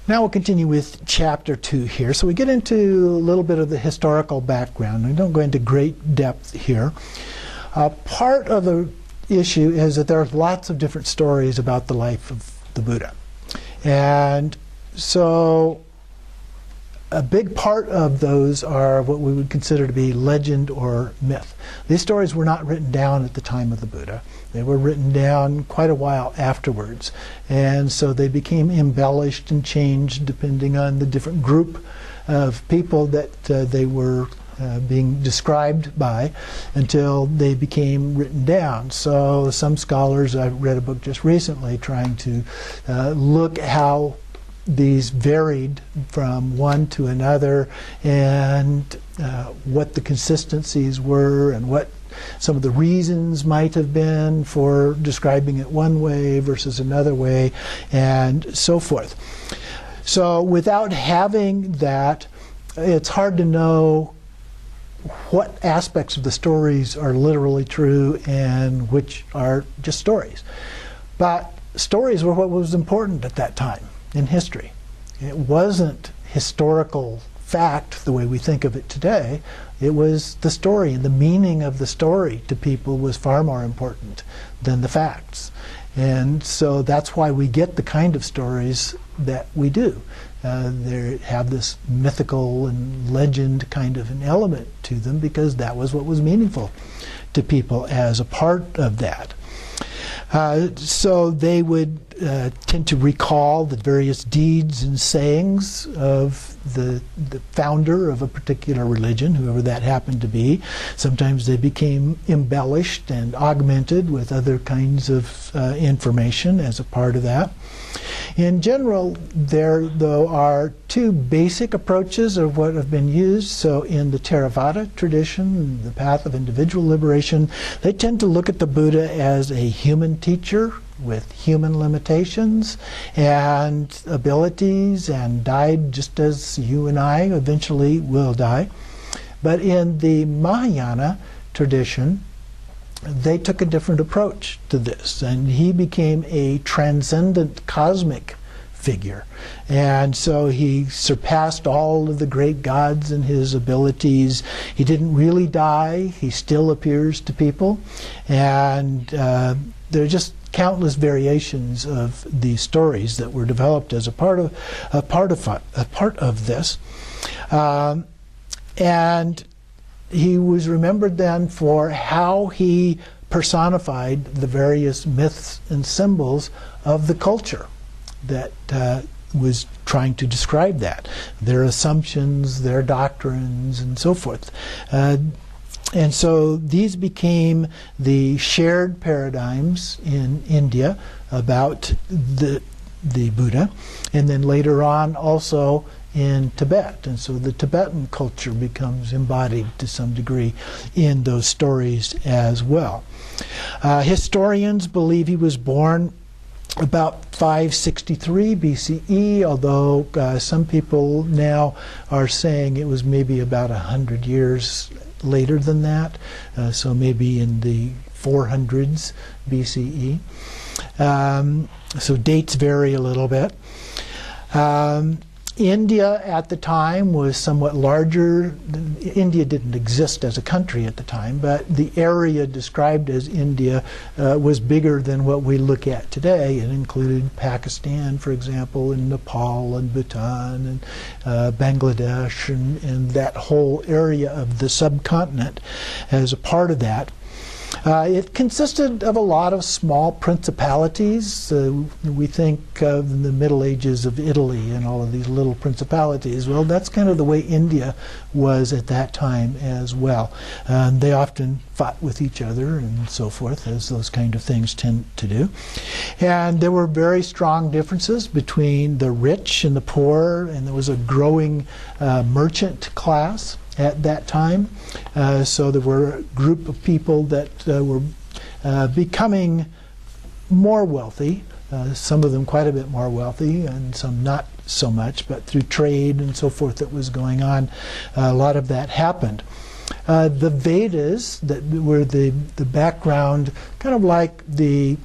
Now we'll continue with chapter 2 here. So we get into a little bit of the historical background. We don't go into great depth here. Part of the issue is that there are lots of different stories about the life of the Buddha. And so a big part of those are what we would consider to be legend or myth. These stories were not written down at the time of the Buddha. They were written down quite a while afterwards. And so they became embellished and changed depending on the different group of people that they were being described by until they became written down. So some scholars, I read a book just recently trying to look at how these varied from one to another and what the consistencies were and what some of the reasons might have been for describing it one way versus another way and so forth. So without having that, it's hard to know what aspects of the stories are literally true and which are just stories. But stories were what was important at that time in history. It wasn't historical fact the way we think of it today. It was the story, and the meaning of the story to people was far more important than the facts. And so that's why we get the kind of stories that we do. They have this mythical and legend kind of an element to them because that was what was meaningful to people as a part of that. So they would tend to recall the various deeds and sayings of the founder of a particular religion, whoever that happened to be. Sometimes they became embellished and augmented with other kinds of information as a part of that. In general, there, though, are two basic approaches of what have been used. So in the Theravada tradition, the path of individual liberation, they tend to look at the Buddha as a human teacher with human limitations and abilities, and died just as you and I eventually will die. But in the Mahayana tradition, they took a different approach to this, and he became a transcendent cosmic figure. And so he surpassed all of the great gods in his abilities. He didn't really die. He still appears to people. And there are just countless variations of these stories that were developed as a part of this. And he was remembered then for how he personified the various myths and symbols of the culture that was trying to describe that, their assumptions, their doctrines, and so forth. And so these became the shared paradigms in India about the Buddha, and then later on also in Tibet. And so the Tibetan culture becomes embodied to some degree in those stories as well. Historians believe he was born about 563 BCE, although some people now are saying it was maybe about 100 years later than that, so maybe in the 400s BCE. So dates vary a little bit. India at the time was somewhat larger. India didn't exist as a country at the time, but the area described as India was bigger than what we look at today. It included Pakistan, for example, and Nepal and Bhutan and Bangladesh and that whole area of the subcontinent as a part of that. It consisted of a lot of small principalities. We think of the Middle Ages of Italy and all of these little principalities. Well, that's kind of the way India was at that time as well. They often fought with each other and so forth, as those kind of things tend to do. And there were very strong differences between the rich and the poor, and there was a growing merchant class at that time. So there were a group of people that were becoming more wealthy, some of them quite a bit more wealthy and some not so much, but through trade and so forth that was going on, a lot of that happened. The Vedas, that were the background, kind of like the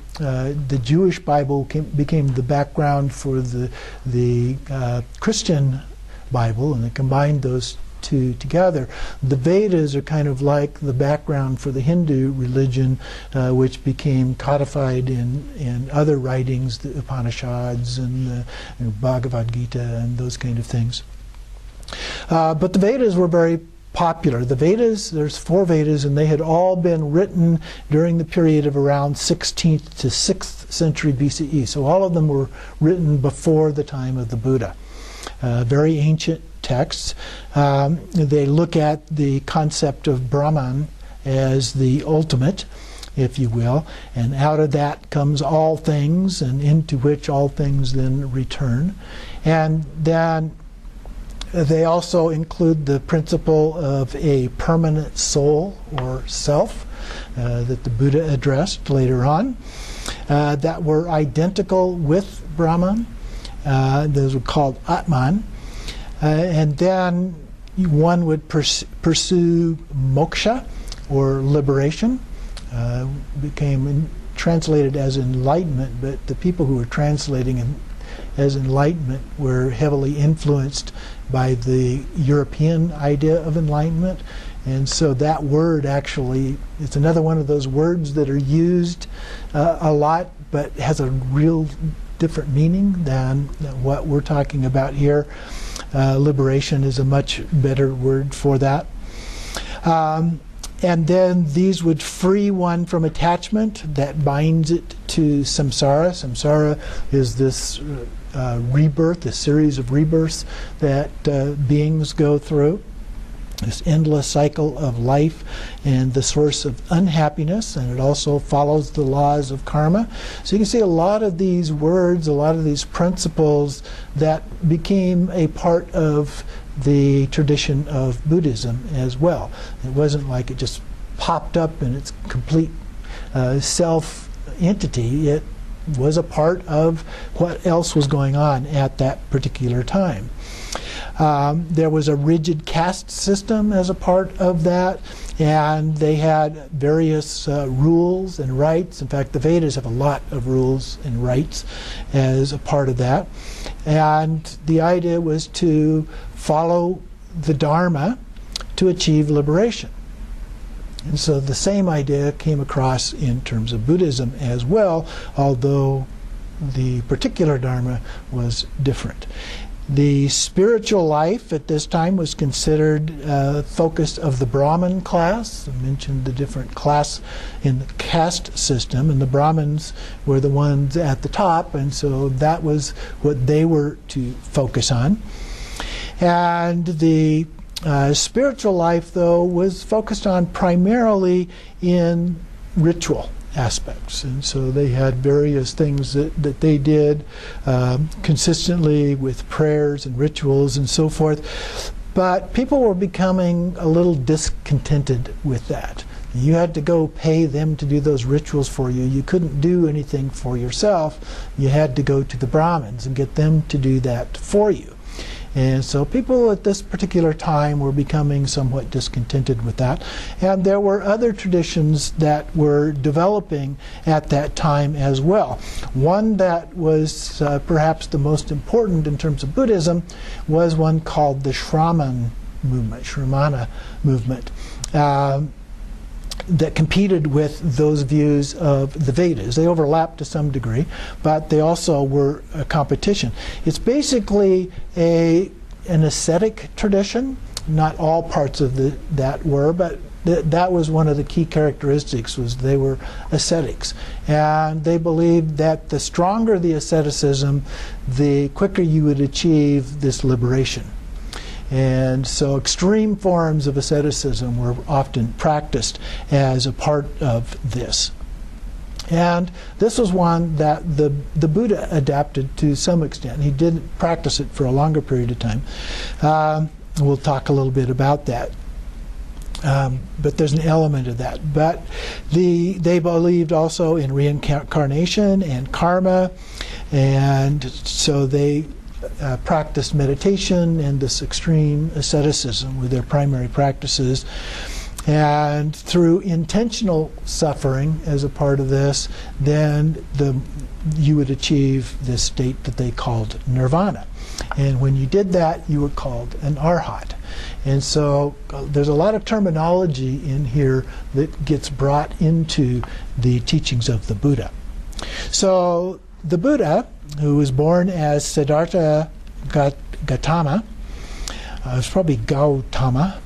Jewish Bible became the background for the Christian Bible, and they combined those two together. The Vedas are kind of like the background for the Hindu religion, which became codified in other writings, the Upanishads and the Bhagavad Gita and those kind of things. But the Vedas were very popular. The Vedas, there's 4 Vedas, and they had all been written during the period of around 16th to 6th century BCE. So all of them were written before the time of the Buddha. Very ancient texts. They look at the concept of Brahman as the ultimate, if you will, and out of that comes all things, and into which all things then return. And then they also include the principle of a permanent soul or self that the Buddha addressed later on, that were identical with Brahman. Those were called Atman. And then one would pursue moksha, or liberation. Became translated as enlightenment, but the people who were translating as enlightenment were heavily influenced by the European idea of enlightenment. And so that word actually, it's another one of those words that are used a lot, but has a real different meaning than what we're talking about here. Liberation is a much better word for that. And then these would free one from attachment that binds it to samsara. Samsara is this rebirth, a series of rebirths that beings go through. This endless cycle of life and the source of unhappiness, and it also follows the laws of karma. So you can see a lot of these words, a lot of these principles that became a part of the tradition of Buddhism as well. It wasn't like it just popped up in its complete self-entity. It was a part of what else was going on at that particular time. There was a rigid caste system as a part of that, and they had various rules and rites. In fact, the Vedas have a lot of rules and rites as a part of that. And the idea was to follow the Dharma to achieve liberation. And so the same idea came across in terms of Buddhism as well, although the particular Dharma was different. The spiritual life at this time was considered focused of the Brahmin class. I mentioned the different class in the caste system, and the Brahmins were the ones at the top, and so that was what they were to focus on. And the spiritual life, though, was focused on primarily in ritual aspects, and so they had various things that they did consistently with prayers and rituals and so forth. But people were becoming a little discontented with that. You had to go pay them to do those rituals for you. You couldn't do anything for yourself. You had to go to the Brahmins and get them to do that for you. And so people at this particular time were becoming somewhat discontented with that. And there were other traditions that were developing at that time as well. One that was perhaps the most important in terms of Buddhism was one called the shramana movement. That competed with those views of the Vedas. They overlapped to some degree, but they also were a competition. It's basically an ascetic tradition. Not all parts of that were, but that was one of the key characteristics, was they were ascetics. And they believed that the stronger the asceticism, the quicker you would achieve this liberation. And so extreme forms of asceticism were often practiced as a part of this. And this was one that the Buddha adapted to some extent. He did practice it for a longer period of time. We'll talk a little bit about that. But there's an element of that. But they believed also in reincarnation and karma, and so they practiced meditation and this extreme asceticism with their primary practices. And through intentional suffering as a part of this, then you would achieve this state that they called nirvana. And when you did that, you were called an arhat. And so there's a lot of terminology in here that gets brought into the teachings of the Buddha. So the Buddha, who was born as Siddhartha Gautama, it's probably Gautama,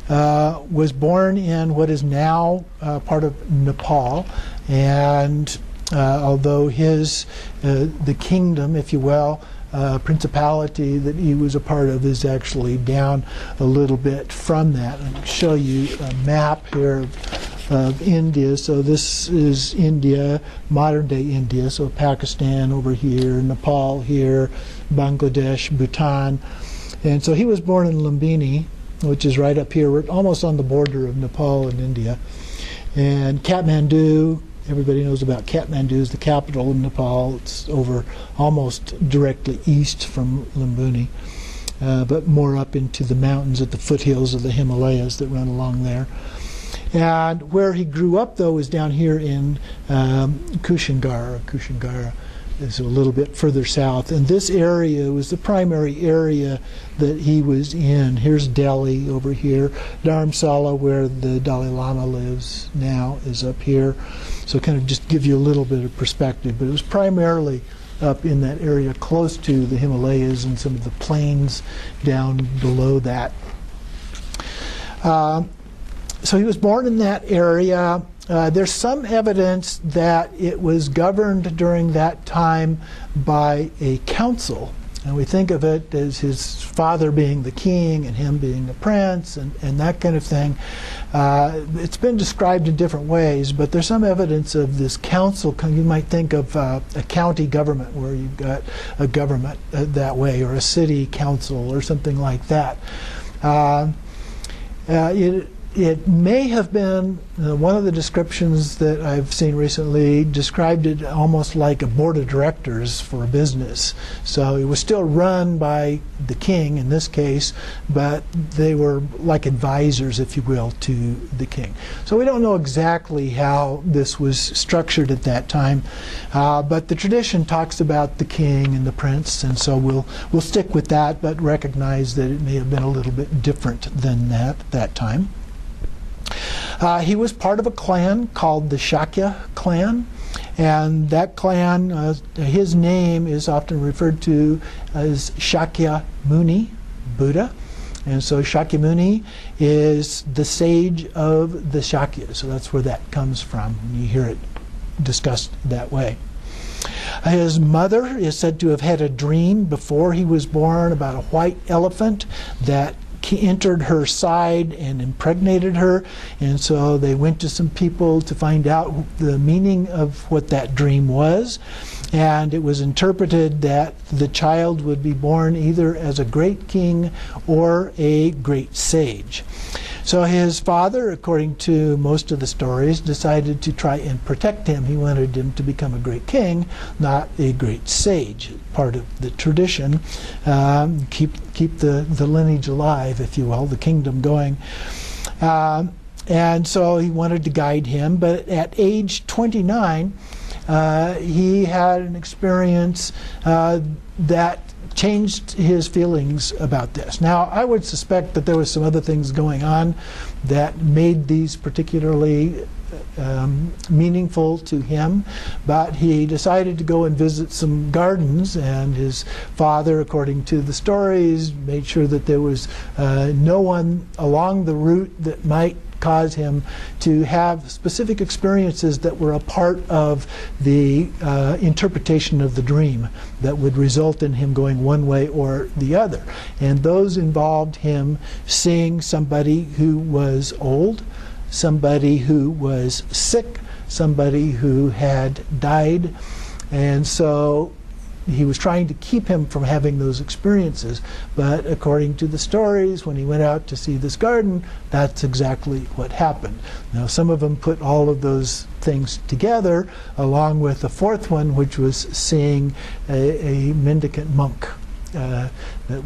was born in what is now part of Nepal, and although the kingdom, if you will, principality that he was a part of is actually down a little bit from that. I'll show you a map here of India. So this is India, modern day India, so Pakistan over here, Nepal here, Bangladesh, Bhutan. And so he was born in Lumbini, which is right up here. We're almost on the border of Nepal and India. And Kathmandu, everybody knows about Kathmandu, is the capital of Nepal. It's over almost directly east from Lumbini, but more up into the mountains at the foothills of the Himalayas that run along there. And where he grew up, though, is down here in Kushingara. Kushingara is a little bit further south. And this area was the primary area that he was in. Here's Delhi over here. Dharamsala, where the Dalai Lama lives now, is up here. So kind of just give you a little bit of perspective. But it was primarily up in that area close to the Himalayas and some of the plains down below that. So he was born in that area. There's some evidence that it was governed during that time by a council. And we think of it as his father being the king and him being the prince and that kind of thing. It's been described in different ways, but there's some evidence of this council. You might think of a county government where you've got a government that way, or a city council or something like that. It may have been, one of the descriptions that I've seen recently described it almost like a board of directors for a business. So it was still run by the king in this case, but they were like advisors, if you will, to the king. So we don't know exactly how this was structured at that time, but the tradition talks about the king and the prince, and so we'll stick with that, but recognize that it may have been a little bit different than that at that time. He was part of a clan called the Shakya clan, and that clan, his name is often referred to as Shakya Muni, Buddha. And so Shakyamuni is the sage of the Shakyas, so that's where that comes from. You hear it discussed that way. His mother is said to have had a dream before he was born about a white elephant that entered her side and impregnated her, and so they went to some people to find out the meaning of what that dream was, and it was interpreted that the child would be born either as a great king or a great sage. So his father, according to most of the stories, decided to try and protect him. He wanted him to become a great king, not a great sage. Part of the tradition, keep the lineage alive, if you will, the kingdom going. And so he wanted to guide him, but at age 29, he had an experience that changed his feelings about this. Now, I would suspect that there was some other things going on that made these particularly meaningful to him, but he decided to go and visit some gardens, and his father, according to the stories, made sure that there was no one along the route that might cause him to have specific experiences that were a part of the interpretation of the dream that would result in him going one way or the other. And those involved him seeing somebody who was old, somebody who was sick, somebody who had died, and so he was trying to keep him from having those experiences. But according to the stories, when he went out to see this garden, that's exactly what happened. Now, some of them put all of those things together, along with the fourth one, which was seeing a mendicant monk. that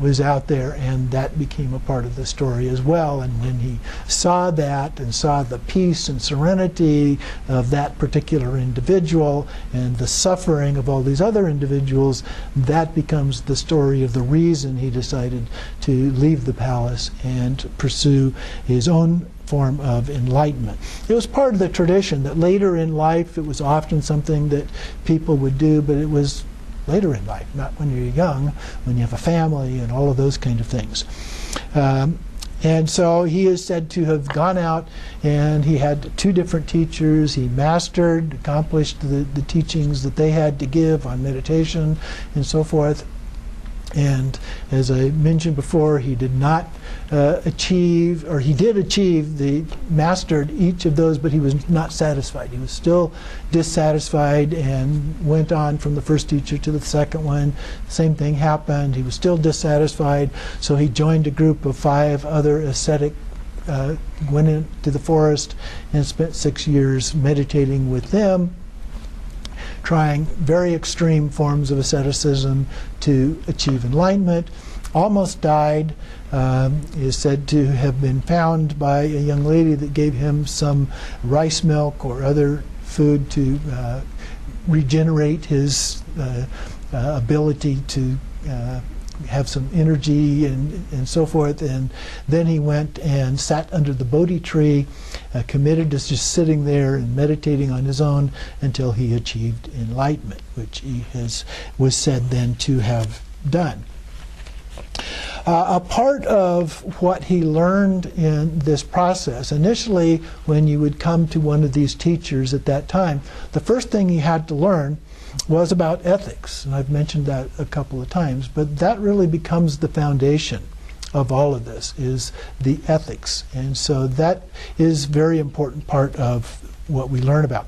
was out there, and that became a part of the story as well. And when he saw that and saw the peace and serenity of that particular individual and the suffering of all these other individuals, that becomes the story of the reason he decided to leave the palace and pursue his own form of enlightenment. It was part of the tradition that later in life it was often something that people would do, but it was later in life, not when you're young, when you have a family and all of those kind of things. And so he is said to have gone out, and he had 2 different teachers. He mastered, accomplished the teachings that they had to give on meditation and so forth. And as I mentioned before, he did not achieve, or he did achieve, mastered each of those, but he was not satisfied. He was still dissatisfied and went on from the first teacher to the second one. Same thing happened. He was still dissatisfied, so he joined a group of 5 other ascetic, went into the forest and spent 6 years meditating with them, trying very extreme forms of asceticism to achieve enlightenment. Almost died. Is said to have been found by a young lady that gave him some rice milk or other food to regenerate his ability to have some energy and so forth. And then he went and sat under the Bodhi tree, committed to just sitting there and meditating on his own until he achieved enlightenment, which he was said then to have done. A part of what he learned in this process, initially when you would come to one of these teachers at that time, the first thing he had to learn was about ethics. And I've mentioned that a couple of times, but that really becomes the foundation of all of this, is the ethics. And so that is a very important part of what we learn about.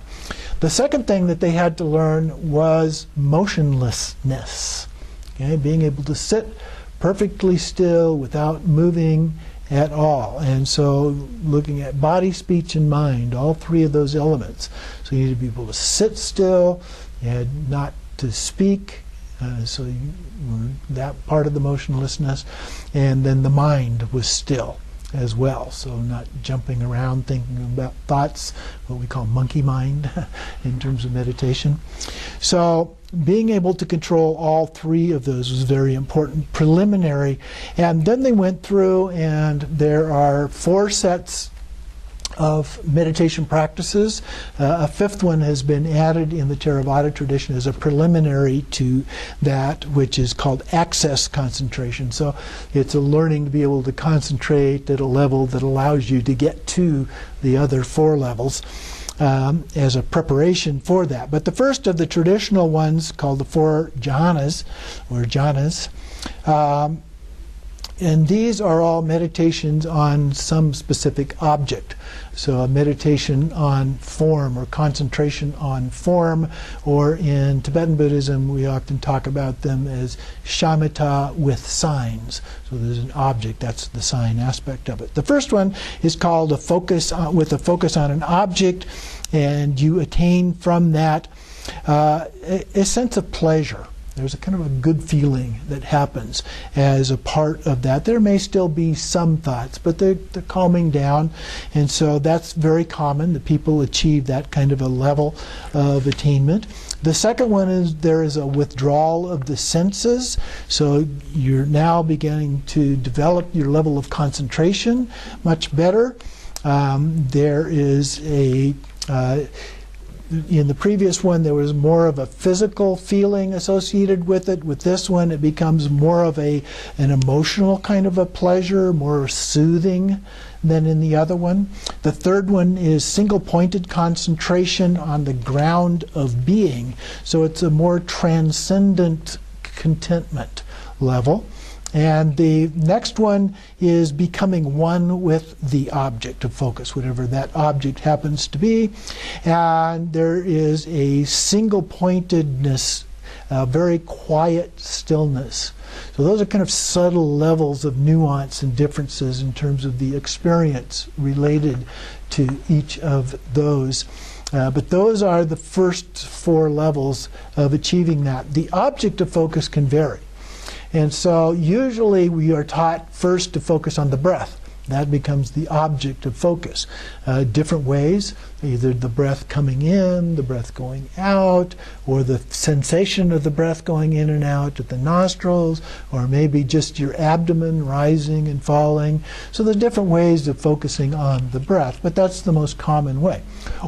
The second thing that they had to learn was motionlessness. Okay? Being able to sit perfectly still without moving at all. And so looking at body, speech, and mind, all 3 of those elements. So you need to be able to sit still, and not to speak, so that part of the motionlessness. And then the mind was still as well, so not jumping around thinking about thoughts, what we call monkey mind in terms of meditation. So being able to control all 3 of those was very important, preliminary. And then they went through, and there are 4 sets of meditation practices. A 5th one has been added in the Theravada tradition as a preliminary to that, which is called access concentration. So it's a learning to be able to concentrate at a level that allows you to get to the other 4 levels as a preparation for that. But the first of the traditional ones, called the 4 jhanas, or jhanas, and these are all meditations on some specific object. So a meditation on form, or concentration on form, or in Tibetan Buddhism we often talk about them as shamatha with signs. So there's an object, that's the sign aspect of it. The first one is called a focus with a focus on an object, and you attain from that a sense of pleasure. There's a kind of a good feeling that happens as a part of that. There may still be some thoughts, but they're calming down. And so that's very common that people achieve that kind of a level of attainment. The second one is there is a withdrawal of the senses. So you're now beginning to develop your level of concentration much better. There is a in the previous one, there was more of a physical feeling associated with it. With this one, it becomes more of an emotional kind of a pleasure, more soothing than in the other one. The third one is single-pointed concentration on the ground of being. So it's a more transcendent contentment level. And the next one is becoming one with the object of focus, whatever that object happens to be. And there is a single-pointedness, a very quiet stillness. So those are kind of subtle levels of nuance and differences in terms of the experience related to each of those. But those are the first 4 levels of achieving that. The object of focus can vary. And so usually we are taught first to focus on the breath. That becomes the object of focus. Different ways, either the breath coming in, the breath going out, or the sensation of the breath going in and out at the nostrils, or maybe just your abdomen rising and falling. So there's different ways of focusing on the breath, but that's the most common way.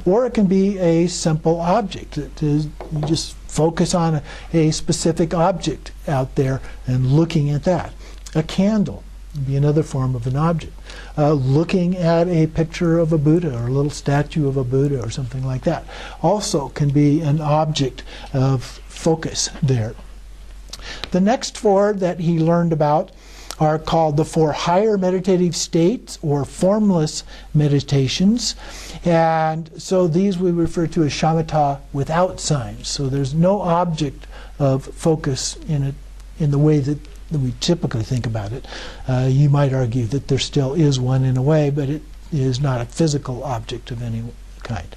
Or it can be a simple object. It is, you just focus on a specific object out there and looking at that. A candle would be another form of an object. Looking at a picture of a Buddha or a little statue of a Buddha or something like that also can be an object of focus there. The next four that he learned about are called the four higher meditative states or formless meditations. And so these we refer to as shamatha without signs. So there's no object of focus in it in the way that we typically think about it. You might argue that there still is one in a way, but it is not a physical object of any kind.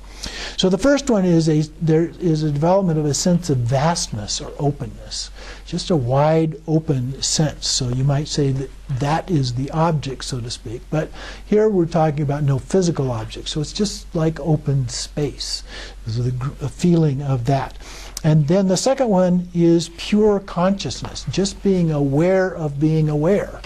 So the first one is there is a development of a sense of vastness or openness, just a wide open sense. So you might say that that is the object, so to speak. But here we're talking about no physical object. So it's just like open space. There's a feeling of that. And then the second one is pure consciousness, just being aware of being aware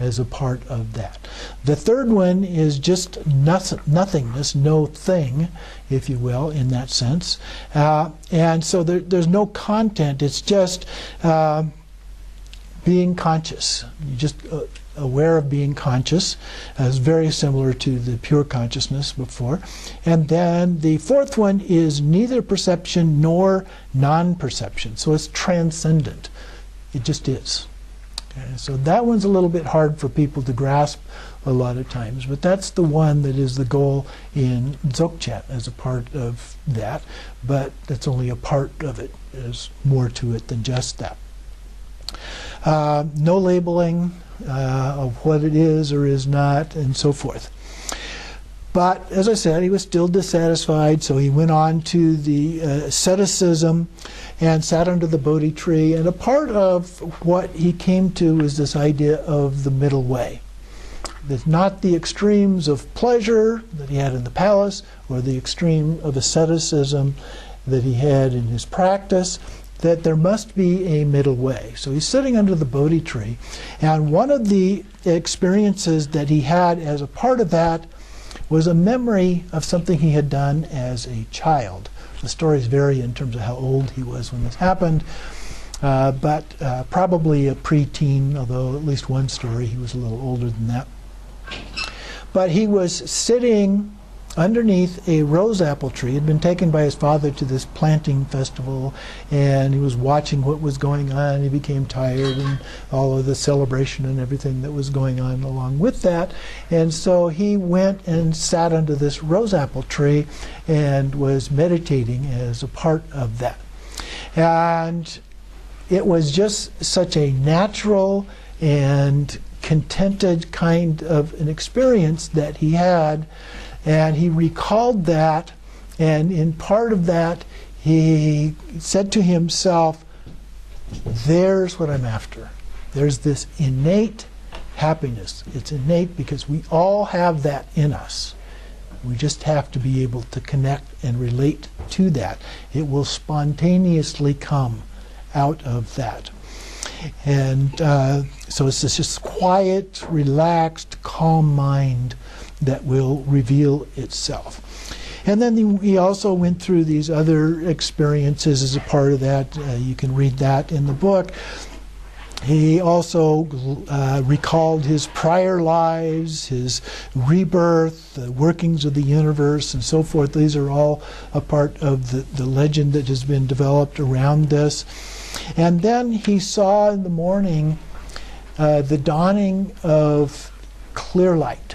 as a part of that. The third one is just nothingness, no thing, if you will, in that sense. And so there's no content, it's just being conscious. You're just aware of being conscious, is very similar to the pure consciousness before. And then the fourth one is neither perception nor non-perception. So it's transcendent. It just is. Okay, so that one's a little bit hard for people to grasp a lot of times, but that's the one that is the goal in Dzogchen as a part of that, but that's only a part of it. There's more to it than just that. No labeling of what it is or is not, and so forth. But as I said, he was still dissatisfied, so he went on to the asceticism and sat under the Bodhi tree. And a part of what he came to is this idea of the middle way. There's not the extremes of pleasure that he had in the palace or the extreme of asceticism that he had in his practice, that there must be a middle way. So he's sitting under the Bodhi tree, and one of the experiences that he had as a part of that was a memory of something he had done as a child. The stories vary in terms of how old he was when this happened, but probably a preteen, although at least one story he was a little older than that. But he was sitting underneath a rose apple tree. He had been taken by his father to this planting festival, and he was watching what was going on. He became tired and all of the celebration and everything that was going on along with that. And so he went and sat under this rose apple tree and was meditating as a part of that. And it was just such a natural and contented kind of an experience that he had. And he recalled that, and in part of that, he said to himself, there's what I'm after. There's this innate happiness. It's innate because we all have that in us. We just have to be able to connect and relate to that. It will spontaneously come out of that. And so it's this just quiet, relaxed, calm mind that will reveal itself. And then he also went through these other experiences as a part of that. You can read that in the book. He also recalled his prior lives, his rebirth, the workings of the universe, and so forth. These are all a part of the legend that has been developed around this. And then he saw in the morning the dawning of clear light.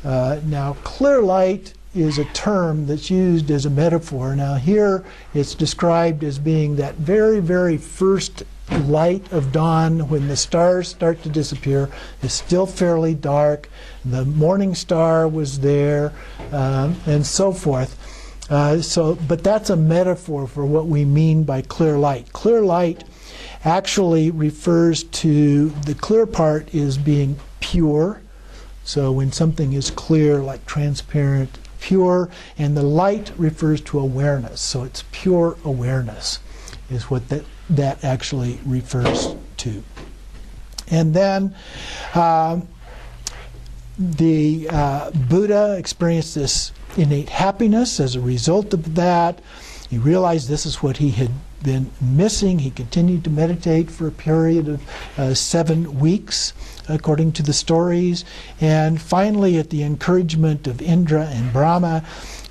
Now, clear light is a term that's used as a metaphor. Now, here it's described as being that very, very first light of dawn when the stars start to disappear. It's still fairly dark. The morning star was there, and so forth. But that's a metaphor for what we mean by clear light. Clear light actually refers to, the clear part is being pure. So when something is clear, like transparent, pure, and the light refers to awareness. So it's pure awareness is what that actually refers to. And then the Buddha experienced this innate happiness as a result of that. He realized this is what he had been missing. He continued to meditate for a period of 7 weeks, according to the stories. And finally, at the encouragement of Indra and Brahma,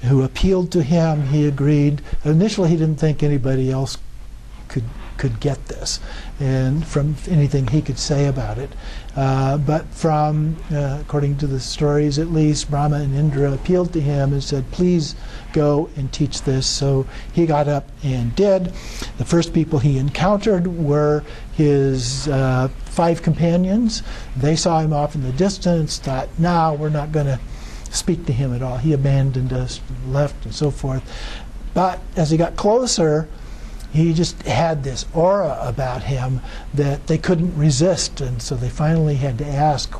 who appealed to him, he agreed. Initially, he didn't think anybody else could get this, and from anything he could say about it. But from, according to the stories at least, Brahma and Indra appealed to him and said, please go and teach this. So he got up and did. The first people he encountered were his 5 companions. They saw him off in the distance, thought, no, we're not going to speak to him at all. He abandoned us, left, and so forth. But as he got closer, he just had this aura about him that they couldn't resist, and so they finally had to ask,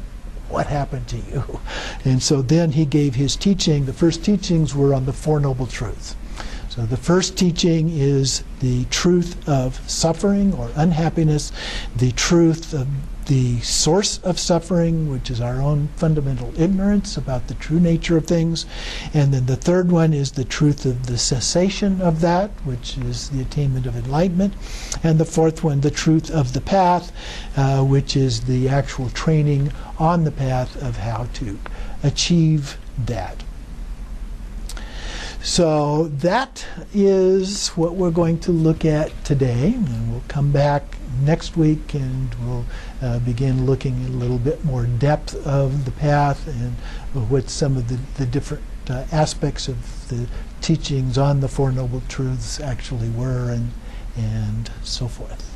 what happened to you? And so then he gave his teaching. The first teachings were on the Four Noble Truths. So the first teaching is the truth of suffering or unhappiness, the truth of the source of suffering, which is our own fundamental ignorance about the true nature of things. And then the third one is the truth of the cessation of that, which is the attainment of enlightenment. And the fourth one, the truth of the path, which is the actual training on the path of how to achieve that. So that is what we're going to look at today, and we'll come back next week and we'll begin looking at a little bit more depth of the path and what some of the different aspects of the teachings on the Four Noble Truths actually were, and so forth.